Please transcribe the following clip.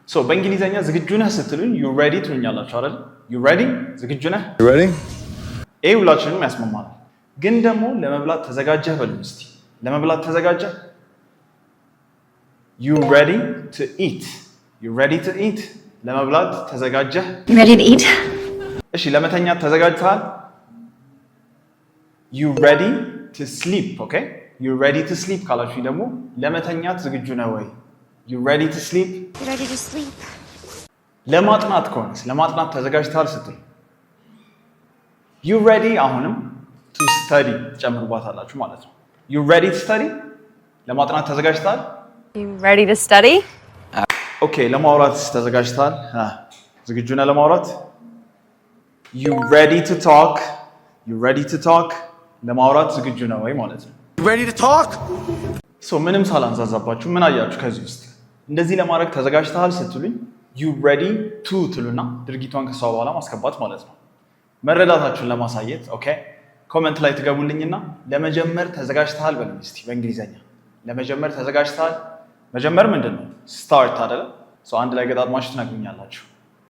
ሶ በእንግሊዘኛ ዝግጁ ነህ ስትሉኝ you ready ትሉኛላችሁ አይደል? you ready ዝግጁ ነህ? You ready? ሁላችንም ያስማማል። ግን ደግሞ ለመብላት ተዘጋጀህ በሉኝ እስቲ። ለመብላት ተዘጋጀህ? you ready to eat? you ready to eat? ለመብላት ተዘጋጀህ? You ready to eat? እሺ ለመተኛት ተዘጋጅተሃል? you ready to sleep? okay? you ready to sleep ካላችሁኝ ደግሞ ለመተኛት ዝግጁ ነህ ወይ? you ready to sleep? You ready to sleep? ለማጥናት ከሆነስ ለማጥናት ተዘጋጅተሃል ስትል you ready አሁንም to study ጨምሩባታላችሁ ማለት ነው። you ready to study? ለማጥናት ተዘጋጅተሃል? You ready to study? ኦኬ ለማውራት ተዘጋጅተሃል? ዝግጁ ነህ ለማውራት? you ready to talk? you ready to talk? ለማውራት ዝግጁ ነህ ወይ ማለት ነው። You ready to talk? ምንም ሳላንዛዛባችሁ ምን አያችሁ ከዚህ ውስጥ? እንደዚህ ለማድረግ ተዘጋጅተሃል ስትሉኝ you ready to ትሉና ድርጊቷን ከሷ በኋላ ማስገባት ማለት ነው። መረዳታችሁን ለማሳየት ኦኬ ኮሜንት ላይ ትገቡልኝና ለመጀመር ተዘጋጅተሃል በሉኝ እስቲ በእንግሊዘኛ። ለመጀመር ተዘጋጅተሃል? መጀመር ምንድነው? ስታርት አይደለ? አንድ ላይ ገጣጥማችሁ ትነግሩኛላችሁ።